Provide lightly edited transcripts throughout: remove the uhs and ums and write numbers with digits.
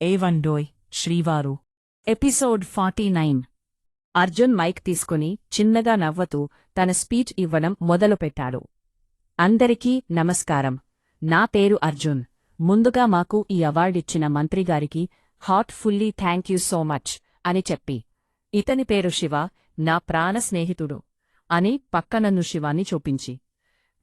ఏవండోయ్ శ్రీవారు. Episode 49. Arjun mic తీసుకుని చిన్నగా నవ్వుతూ తన స్పీచ్ ఇవ్వడం మొదలుపెట్టాడు. అందరికీ నమస్కారం. నా పేరు అర్జున్. ముందుగా మాకు ఈ అవార్డిచ్చిన మంత్రిగారికి heartfully thank you so much అని చెప్పి, ఇతని పేరు శివ, నా ప్రాణ స్నేహితుడు అని పక్కనన్ను శివాన్ని చూపించి,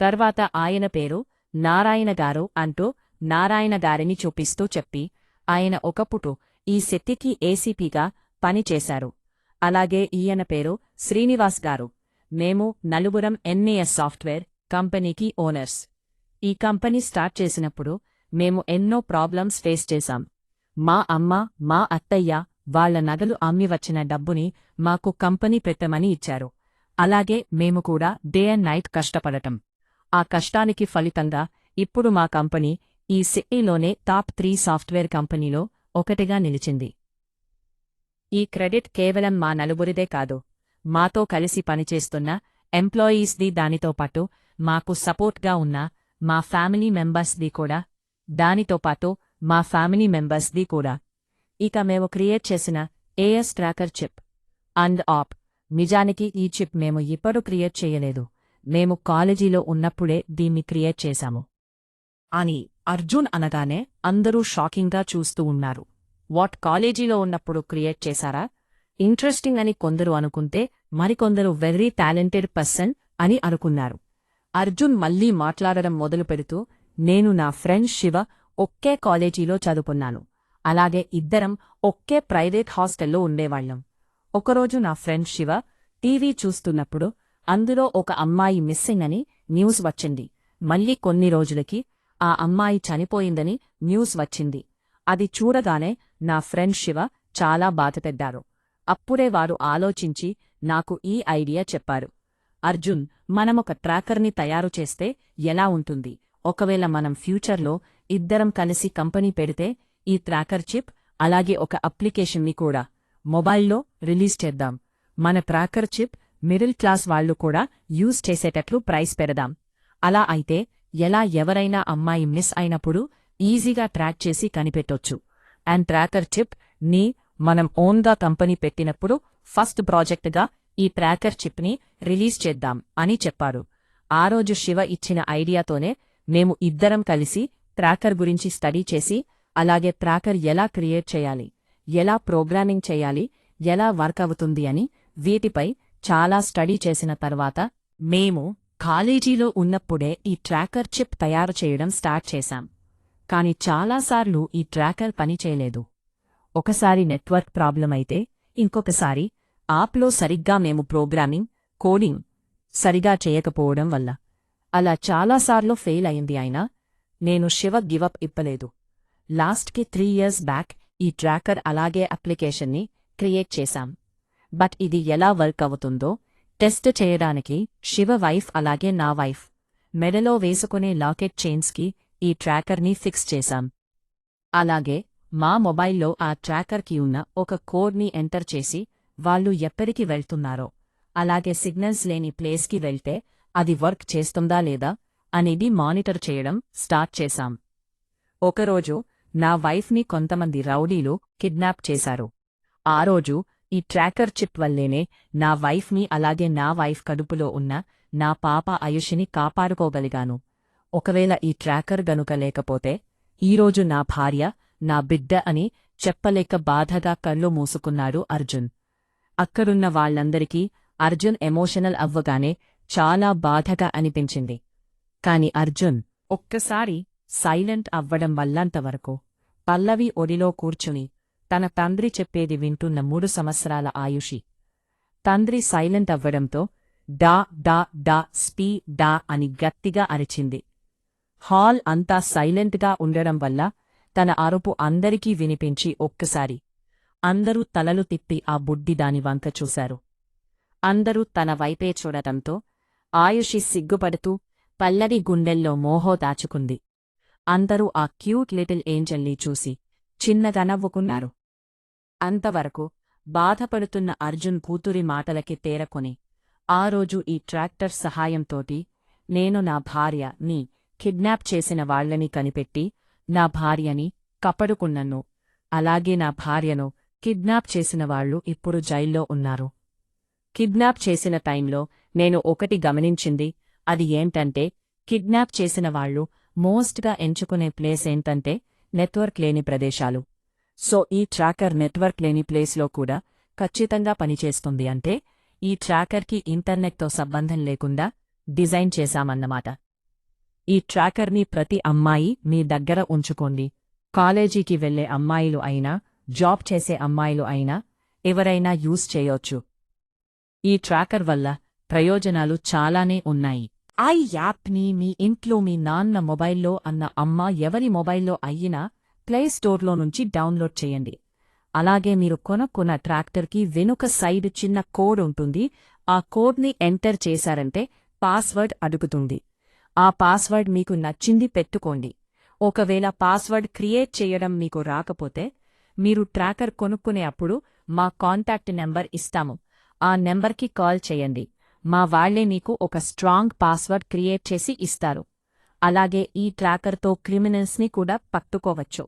తర్వాత ఆయన పేరు నారాయణగారు అంటూ నారాయణగారిని చూపిస్తూ చెప్పి, ఆయన ఒకప్పుడు ఈ శెట్టికి ఏసీపీగా పనిచేశారు. అలాగే ఈయన పేరు శ్రీనివాస్ గారు. మేము నలుగురం ఎన్ఏఎస్ సాఫ్ట్వేర్ కంపెనీకి ఓనర్స్. ఈ కంపెనీ స్టార్ట్ చేసినప్పుడు మేము ఎన్నో ప్రాబ్లమ్స్ ఫేస్ చేశాం. మా అమ్మ, మా అత్తయ్య వాళ్ల నగలు అమ్మి వచ్చిన డబ్బుని మాకు కంపెనీ పెట్టమని ఇచ్చారు. అలాగే మేము కూడా డే అండ్ నైట్ కష్టపడటం. ఆ కష్టానికి ఫలితంగా ఇప్పుడు మా కంపెనీ ఈ సిటీలోనే టాప్ 3 సాఫ్ట్వేర్ కంపెనీలో ఒకటిగా నిలిచింది. ఈ క్రెడిట్ కేవలం మా నలుగురిదే కాదు, మాతో కలిసి పనిచేస్తున్న ఎంప్లాయీస్ది, దానితో పాటు మాకు సపోర్ట్గా ఉన్న మా ఫ్యామిలీ మెంబర్స్ది కూడా. ఇక మేము క్రియేట్ చేసిన ఏఎస్ ట్రాకర్ చిప్ అండ్ ఆప్. నిజానికి ఈ చిప్ మేము ఇప్పుడు క్రియేట్ చేయలేదు, మేము కాలేజీలో ఉన్నప్పుడే దీన్ని క్రియేట్ చేశాము అని అర్జున్ అనగానే అందరూ షాకింగ్గా చూస్తూ ఉన్నారు. వాట్, కాలేజీలో ఉన్నప్పుడు క్రియేట్ చేశారా? ఇంట్రెస్టింగ్ అని కొందరు అనుకుంటే మరికొందరు వెరీ టాలెంటెడ్ పర్సన్ అని అనుకున్నారు. అర్జున్ మళ్లీ మాట్లాడడం మొదలుపెడుతూ, నేను నా ఫ్రెండ్ శివ ఒక్కే కాలేజీలో చదువుకున్నాను. అలాగే ఇద్దరం ఒక్కే ప్రైవేట్ హాస్టల్లో ఉండేవాళ్లం. ఒకరోజు నా ఫ్రెండ్ శివ టీవీ చూస్తున్నప్పుడు అందులో ఒక అమ్మాయి మిస్సింగ్ అని న్యూస్ వచ్చింది. మళ్ళీ కొన్ని రోజులకి ఆ అమ్మాయి చనిపోయిందని న్యూస్ వచ్చింది. అది చూడగానే నా ఫ్రెండ్ శివ చాలా బాధపడ్డారు. అప్పుడే వారు ఆలోచించి నాకు ఈ ఐడియా చెప్పారు. అర్జున్, మనమొక ట్రాకర్ని తయారు చేస్తే ఎలా ఉంటుంది? ఒకవేళ మనం ఫ్యూచర్లో ఇద్దరం కలిసి కంపెనీ పెడితే ఈ ట్రాకర్ చిప్ అలాగే ఒక అప్లికేషన్ని కూడా మొబైల్లో రిలీజ్ చేద్దాం. మన ట్రాకర్ చిప్ మిడిల్ క్లాస్ వాళ్లు కూడా యూజ్ చేసేటట్లు ప్రైస్ పెడదాం. అలా అయితే ఎలా ఎవరైనా అమ్మాయి మిస్ అయినప్పుడు ఈజీగా ట్రాక్ చేసి కనిపెట్టొచ్చు. అండ్ ట్రాకర్ చిప్ ని మనం ఓన్గా కంపెనీ పెట్టినప్పుడు ఫస్ట్ ప్రాజెక్టుగా ఈ ట్రాకర్ చిప్ని రిలీజ్ చేద్దాం అని చెప్పారు. ఆ రోజు శివ ఇచ్చిన ఐడియాతోనే మేము ఇద్దరం కలిసి ట్రాకర్ గురించి స్టడీ చేసి, అలాగే ట్రాకర్ ఎలా క్రియేట్ చేయాలి, ఎలా ప్రోగ్రామింగ్ చేయాలి, ఎలా వర్క్ అవుతుంది అని వీటిపై చాలా స్టడీ చేసిన తర్వాత మేము కాలేజీలో ఉన్నప్పుడే ఈ ట్రాకర్ చిప్ తయారు చేయడం స్టార్ట్ చేశాం. కాని చాలాసార్లు ఈ ట్రాకర్ పనిచేయలేదు. ఒకసారి నెట్వర్క్ ప్రాబ్లం అయితే, ఇంకొకసారి యాప్లో సరిగ్గా మేము ప్రోగ్రామింగ్, కోడింగ్ సరిగా చేయకపోవడం వల్ల. అలా చాలాసార్లు ఫెయిల్ అయింది. అయినా నేను శివ గివప్ ఇప్పలేదు. లాస్ట్కి 3 years బ్యాక్ ఈ ట్రాకర్ అలాగే అప్లికేషన్ని క్రియేట్ చేశాం. బట్ ఇది ఎలా వర్క్ అవుతుందో టెస్ట్ చేయడానికి శివ వైఫ్ అలాగే నా వైఫ్ మెడలో వేసుకునే లాకెట్ చైన్స్కి ఈ ట్రాకర్ని ఫిక్స్ చేశాం. అలాగే మా మొబైల్లో ఆ ట్రాకర్కి ఉన్న ఒక కోడ్ని ఎంటర్ చేసి వాళ్ళు ఎప్పటికి వెళ్తున్నారో, అలాగే సిగ్నల్స్ లేని ప్లేస్కి వెళ్తే అది వర్క్ చేస్తుందా లేదా అనేది మానిటర్ చేయడం స్టార్ట్ చేశాం. ఒకరోజు నా వైఫ్ని కొంతమంది రౌడీలు కిడ్నాప్ చేశారు. ఆ రోజు ఈ ట్రాకర్ చిప్ వల్లేనే నా వైఫ్ని అలాగే నా వైఫ్ కడుపులో ఉన్న నా పాప ఆయుష్ని కాపాడుకోగలిగాను. ఒకవేళ ఈ ట్రాకర్ గనుక లేకపోతే ఈరోజు నా భార్య, నా బిడ్డ అని చెప్పలేక బాధగా కళ్ళు మూసుకున్నాడు అర్జున్. అక్కడున్న వాళ్లందరికీ అర్జున్ ఎమోషనల్ అవ్వగానే చాలా బాధగా అనిపించింది. కాని అర్జున్ ఒక్కసారి సైలెంట్ అవ్వడం వల్లంతవరకు పల్లవి ఒడిలో కూర్చుని తన తండ్రి చెప్పేది వింటున్న 3 సంవత్సరాల ఆయుషి. తండ్రి సైలెంట్ అవ్వడంతో డా డా డా స్పీ డా అని గట్టిగా అరిచింది. హాల్ అంతా సైలెంట్గా ఉండడం వల్ల తన అరుపు అందరికీ వినిపించి ఒక్కసారి అందరూ తలలు తిప్పి ఆ బుడ్డిదాని వంక చూశారు. అందరూ తన వైపే చూడటంతో ఆయుషి సిగ్గుపడుతూ పల్లవి గుండెల్లో మోహో దాచుకుంది. అందరూ ఆ క్యూట్ లిటిల్ ఏంజల్ని చూసి చిన్నగా నవ్వుకున్నారు. అంతవరకు బాధపడుతున్న అర్జున్ కూతురి మాటలకి తేరకొని, ఆ రోజు ఈ ట్రాక్టర్ సహాయంతోటి నేను నా భార్యని కిడ్నాప్ చేసిన వాళ్లని కనిపెట్టి నా భార్యని కపడుకున్నను. అలాగే నా భార్యను కిడ్నాప్ చేసిన వాళ్ళు ఇప్పుడు జైల్లో ఉన్నారు. కిడ్నాప్ చేసిన టైంలో నేను ఒకటి గమనించింది, అది ఏంటంటే కిడ్నాప్ చేసిన వాళ్ళు మోస్ట్గా ఎంచుకునే ప్లేస్ ఏంటంటే నెట్వర్క్ లేని ప్రదేశాలు. సో ఈ ట్రాకర్ నెట్వర్క్ లేని ప్లేస్లో కూడా ఖచ్చితంగా పనిచేస్తుంది. అంటే ఈ ట్రాకర్కి ఇంటర్నెట్తో సంబంధం లేకుండా డిజైన్ చేశామన్నమాట. ఈ ట్రాకర్ని ప్రతి అమ్మాయి మీ దగ్గర ఉంచుకోండి. కాలేజీకి వెళ్లే అమ్మాయిలు అయినా, జాబ్ చేసే అమ్మాయిలు అయినా ఎవరైనా యూజ్ చేయొచ్చు. ఈ ట్రాకర్ వల్ల ప్రయోజనాలు చాలానే ఉన్నాయి. ఈ యాప్ని మీ ఇంట్లో మీ నాన్న మొబైల్లో అన్న అమ్మ ఎవరి మొబైల్లో అయినా ప్లేస్టోర్లో నుంచి డౌన్లోడ్ చేయండి. అలాగే మీరు కొనుక్కున్న ట్రాక్టర్కి వెనుక సైడ్ చిన్న కోడ్ ఉంటుంది. ఆ కోడ్ని ఎంటర్ చేశారంటే పాస్వర్డ్ అడుగుతుంది. ఆ పాస్వర్డ్ మీకు నచ్చింది పెట్టుకోండి. ఒకవేళ పాస్వర్డ్ క్రియేట్ చేయడం మీకు రాకపోతే మీరు ట్రాకర్ కొనుక్కునే అప్పుడు మా కాంటాక్ట్ నెంబర్ ఇస్తాము. ఆ నెంబర్కి కాల్ చేయండి. మా వాళ్లే మీకు ఒక స్ట్రాంగ్ పాస్వర్డ్ క్రియేట్ చేసి ఇస్తారు. అలాగే ఈ ట్రాకర్తో క్రిమినల్స్ని కూడా పట్టుకోవచ్చు.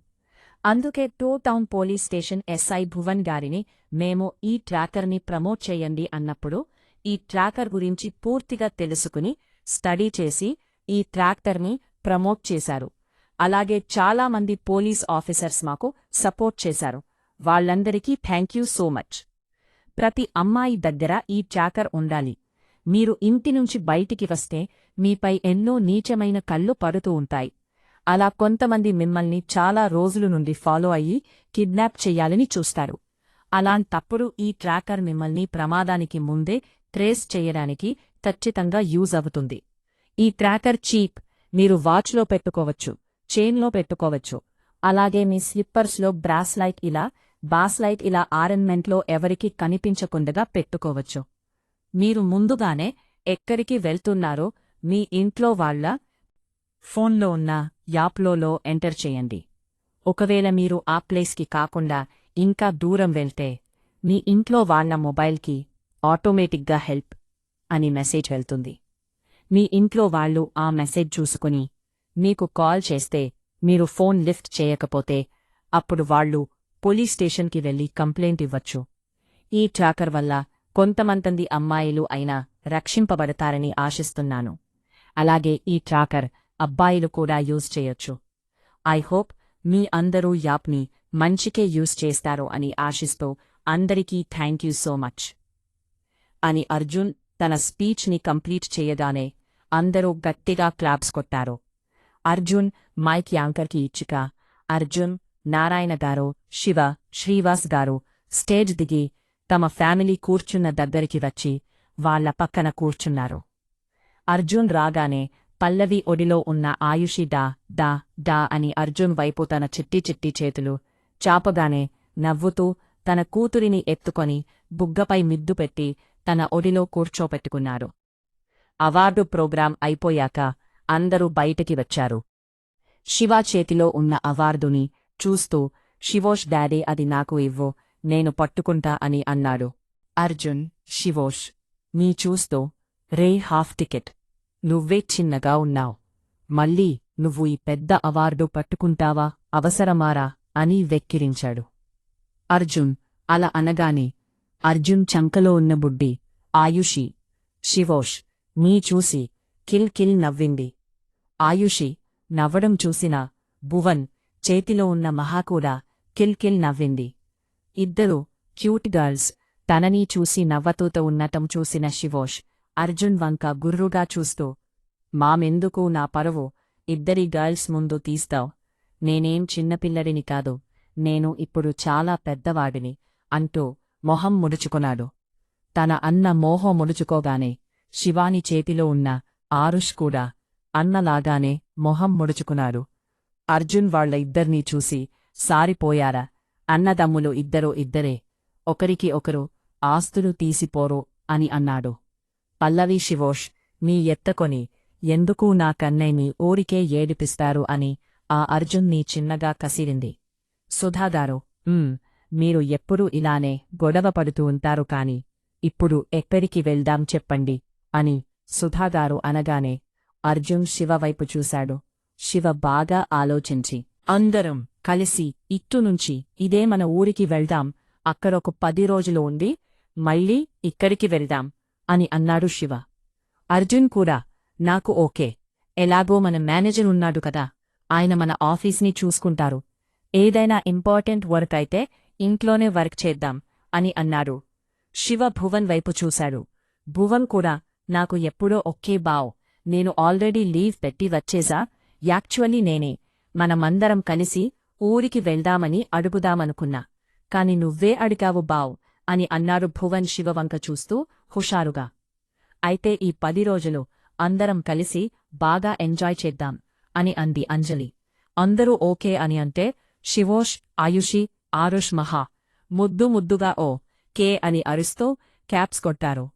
అందుకే town police station SI Bhuvan గారిని మేము ఈ ట్రాకర్ని ప్రమోట్ చేయండి అన్నప్పుడు ఈ ట్రాకర్ గురించి పూర్తిగా తెలుసుకుని స్టడీ చేసి ఈ ట్రాక్టర్ని ప్రమోట్ చేశారు. అలాగే చాలామంది పోలీస్ ఆఫీసర్స్ మాకు సపోర్ట్ చేశారు. వాళ్ళందరికీ థ్యాంక్యూ సో మచ్. ప్రతి అమ్మాయి దగ్గర ఈ ట్రాకర్ ఉండాలి. మీరు ఇంటి నుంచి బయటికి వస్తే మీపై ఎన్నో నీచమైన కళ్ళు పడుతూ ఉంటాయి. అలా కొంతమంది మిమ్మల్ని చాలా రోజుల నుండి ఫాలో అయ్యి కిడ్నాప్ చెయ్యాలని చూస్తారు. అలాంటప్పుడు ఈ ట్రాకర్ మిమ్మల్ని ప్రమాదానికి ముందే ట్రేస్ చేయడానికి ఖచ్చితంగా యూజ్ అవుతుంది. ఈ ట్రాకర్ చీప్. మీరు వాచ్లో పెట్టుకోవచ్చు, చైన్లో పెట్టుకోవచ్చు. అలాగే మీ స్లిప్పర్స్లో బాస్లైట్ ఇలా ఆర్నమెంట్లో ఎవరికి కనిపించకుండగా పెట్టుకోవచ్చు. మీరు ముందుగానే ఎక్కడికి వెళ్తున్నారో మీ ఇంట్లో వాళ్ళ ఫోన్లో ఉన్న యాప్లో ఎంటర్ చేయండి. ఒకవేళ మీరు ఆ ప్లేస్కి కాకుండా ఇంకా దూరం వెళ్తే మీ ఇంట్లో వాళ్ళ మొబైల్కి ఆటోమేటిక్గా హెల్ప్ అని మెసేజ్ వెళ్తుంది. మీ ఇంట్లో వాళ్ళు ఆ మెసేజ్ చూసుకుని మీకు కాల్ చేస్తే మీరు ఫోన్ లిఫ్ట్ చేయకపోతే అప్పుడు వాళ్ళు పోలీస్ స్టేషన్కి వెళ్లి కంప్లైంట్ ఇవ్వచ్చు. ఈ ట్రాకర్ వల్ల కొంతమంది అమ్మాయిలు అయినా రక్షింపబడతారని ఆశిస్తున్నాను. అలాగే ఈ ట్రాకర్ అబ్బాయిలు కూడా యూజ్ చేయొచ్చు. ఐ హోప్ మీ అందరూ యాప్ని మంచికే యూజ్ చేస్తారు అని ఆశిస్తూ అందరికీ థ్యాంక్యూ సో మచ్ అని అర్జున్ తన స్పీచ్ని కంప్లీట్ చేయగానే అందరూ గట్టిగా క్లాప్స్ కొట్టారు. అర్జున్ మైక్ యాంకర్కి ఇచ్చిక అర్జున్, నారాయణ గారు, శివ, శ్రీవాస్ గారు స్టేజ్ దిగి తమ ఫ్యామిలీ కూర్చున్న దగ్గరికి వచ్చి వాళ్ల పక్కన కూర్చున్నారు. అర్జున్ రాగానే పల్లవి ఒడిలో ఉన్న ఆయుషి డా డా డా అని అర్జున్ వైపు తన చిట్టి చేతులు చాపగానే నవ్వుతూ తన కూతురిని ఎత్తుకొని బుగ్గపై మిద్దు పెట్టి తన ఒడిలో కూర్చోపెట్టుకున్నారు. అవార్డు ప్రోగ్రాం అయిపోయాక అందరూ బయటికి వచ్చారు. శివ చేతిలో ఉన్న అవార్డుని చూస్తూ శివోష్ డాడీ అది నాకు ఇవ్వు, నేను పట్టుకుంటా అని అన్నాడు. అర్జున్ శివోష్ నీ చూస్తూ రే హాఫ్ టికెట్, నువ్వే చిన్నగా ఉన్నావ్, మళ్ళీ నువ్వు ఈ పెద్ద అవార్డు పట్టుకుంటావా, అవసరమారా అని వెక్కిరించాడు. అర్జున్ అలా అనగానే అర్జున్ చంకలో ఉన్న బుడ్డి ఆయుషి శివోష్ నీ చూసి కిల్ నవ్వింది. ఆయుషి నవ్వడం చూసిన భువన్ చేతిలో ఉన్న మహాకూడా కిల్ నవ్వింది. ఇద్దరూ క్యూట్ గర్ల్స్ తనని చూసి నవ్వతూత ఉన్నటం చూసిన శివోష్ అర్జున్ వంక గుర్రుగా చూస్తూ మామెందుకు నా పరువు ఇద్దరి గర్ల్స్ ముందు తీస్తావ్, నేనేం చిన్నపిల్లడిని కాదు, నేను ఇప్పుడు చాలా పెద్దవాడిని అంటూ మొహం ముడుచుకున్నాడు. తన అన్న మోహం ముడుచుకోగానే శివాని చేతిలో ఉన్న ఆరుష్ కూడా అన్నలాగానే మొహం ముడుచుకున్నాడు. అర్జున్ వాళ్ల ఇద్దర్నీ చూసి సారిపోయారా, అన్నదమ్ములు ఇద్దరే, ఒకరికి ఒకరు ఆస్తులు తీసిపోరు అని అన్నాడు. పల్లవి శివోష్ నీ ఎత్తకొని ఎందుకూ నా కన్నయ్యని ఊరికే ఏడిపిస్తారు అని ఆ అర్జున్ని చిన్నగా కసిరింది. సుధాగారు మీరు ఎప్పుడూ ఇలానే గొడవ పడుతూ ఉంటారు కాని ఇప్పుడు ఎక్కడికి వెళ్దాం చెప్పండి అని సుధాగారు అనగానే అర్జున్ శివ వైపు చూశాడు. శివ బాగా ఆలోచించి అందరం కలిసి ఇట్టునుంచి ఇదే మన ఊరికి వెళ్దాం, అక్కడొక 10 రోజులు ఉండి మళ్ళీ ఇక్కడికి వెళ్దాం అని అన్నాడు శివ. అర్జున్ కూడా నాకు ఓకే, ఎలాగో మన మేనేజర్ ఉన్నాడు కదా, ఆయన మన ఆఫీస్ని చూసుకుంటారు, ఏదైనా ఇంపార్టెంట్ వర్క్ అయితే ఇంట్లోనే వర్క్ చేద్దాం అని అన్నాడు. శివ భువన్ వైపు చూశాడు. భువన్ కూడా నాకు ఎప్పుడో ఓకే బావ్, నేను ఆల్రెడీ లీవ్ పెట్టి వచ్చేసా, యాక్చువల్లీ నేనే మనమందరం కలిసి ఊరికి వెళ్దామని అడుగుదామనుకున్నా, కాని నువ్వే అడిగావు బావ్ అని అన్నాడు భువన్ శివ వంక చూస్తూ హుషారుగా. అయితే ఈ 10 రోజులు అందరం కలిసి బాగా ఎంజాయ్ చేద్దాం అని అంది అంజలి. అందరూ ఓకే అని అంటే శివోష్, ఆయుషి, ఆరుష్ మహా ముద్దుగా ఓ కే అని అరుస్తూ క్యాప్స్ కొట్టారు.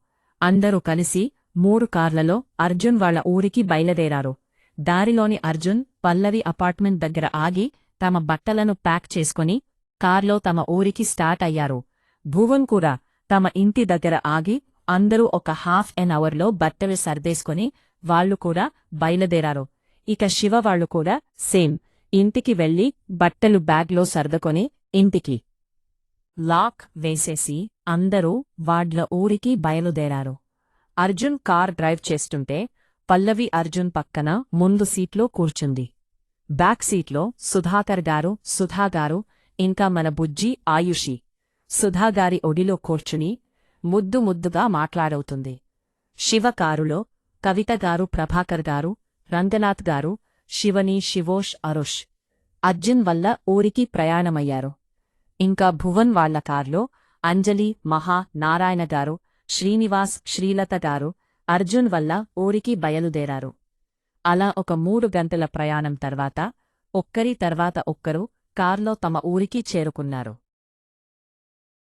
అందరూ కలిసి 3 కార్లలో అర్జున్ వాళ్ల ఊరికి బయలుదేరారు. దారిలోని అర్జున్ పల్లవి అపార్ట్మెంట్ దగ్గర ఆగి తమ బట్టలను ప్యాక్ చేసుకుని కార్లో తమ ఊరికి స్టార్ట్ అయ్యారు. భువన్ కూడా తమ ఇంటి దగ్గర ఆగి అందరూ ఒక హాఫ్ ఎన్ అవర్లో బట్టలు సర్దేసుకుని వాళ్లు కూడా బయలుదేరారు. ఇక శివ వాళ్లు కూడా సేమ్ ఇంటికి వెళ్లి బట్టలు బ్యాగ్లో సర్దుకొని ఇంటికి లాక్ వేసేసి అందరూ వాళ్ల ఊరికి బయలుదేరారు. అర్జున్ కార్ డ్రైవ్ చేస్తుంటే పల్లవి అర్జున్ పక్కన ముందు సీట్లో కూర్చుంది. బ్యాక్ సీట్లో సుధాకర్ గారు, సుధాగారు, ఇంకా మన బుజ్జి ఆయుషి సుధాగారి ఒడిలో కూర్చుని ముద్దుగా మాట్లాడవుతుంది. శివ కారులో కవితగారు, ప్రభాకర్ గారు, రంగనాథ్ గారు, శివని, శివోష్, అరుష్, అర్జున్ వల్ల ఊరికి ప్రయాణమయ్యారు. ఇంకా భువన్ వాళ్ల కార్లో అంజలి, మహా, నారాయణ గారు, శ్రీనివాస్, శ్రీలత గారు అర్జున్ వల్ల ఊరికి బయలుదేరారు. అలా ఒక 3 గంటల ప్రయాణం తర్వాత ఒక్కరి తర్వాత ఒక్కరు కార్లో తమ ఊరికి చేరుకున్నారు.